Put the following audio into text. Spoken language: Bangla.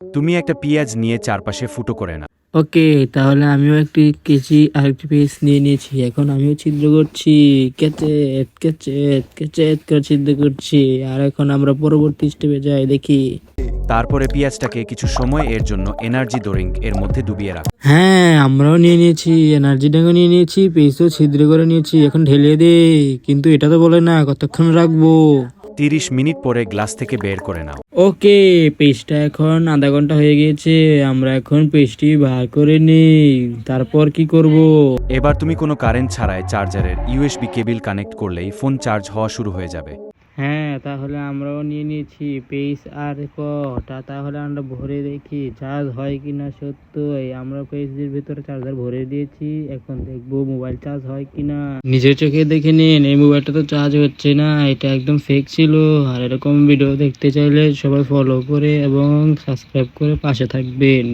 তুমি একটা পেঁয়াজ নিয়ে চারপাশে ফুটো করে নাও। ওকে, তাহলে আমিও একটি কেচি আর একটি পেজ নিয়ে নিয়েছি। এখন আমিও ছিদ্র করছি, কেচেত কেচেত কেচেত করে ছিদ্র করছি। আর এখন আমরা পরবর্তী স্টেপে যাই, দেখি। তারপরে পেঁয়াজটাকে কিছু সময় এর জন্য এনার্জি ড্রিঙ্ক এর মধ্যে ডুবিয়ে রাখ। হ্যাঁ, আমরাও নিয়ে নিয়েছি, এনার্জি ড্রিঙ্কও নিয়ে নিয়েছি, পেজও ছিদ্র করে নিয়েছি। এখন ঢেলে দে, কিন্তু এটা তো বলে না কতক্ষণ রাখবো। 30 মিনিট পরে গ্লাস থেকে বের করে নাও। ওকে, পেজটা এখন আধা ঘন্টা হয়ে গিয়েছে। আমরা এখন পেজটি বার করে নিই। তারপর কি করব? এবার তুমি কোনো কারেন্ট ছাড়াই চার্জারের ইউএসবি কেবল কানেক্ট করলেই ফোন চার্জ হওয়া শুরু হয়ে যাবে। হ্যাঁ, তাহলে আমরাও নিয়ে নিয়েছি পেজ আর কটা। তাহলে আমরা ভরে দেখি চার্জ হয় কিনা। সত্যই আমরা পেজের ভিতরে চার্জার ভরে দিয়েছি। এখন দেখবো মোবাইল চার্জ হয় কিনা। নিজের চোখে দেখে নিন, এই মোবাইলটা তো চার্জ হচ্ছে না, এটা একদম ফেক ছিল। আর এরকম ভিডিও দেখতে চাইলে সবাই ফলো করে এবং সাবস্ক্রাইব করে পাশে থাকবেন।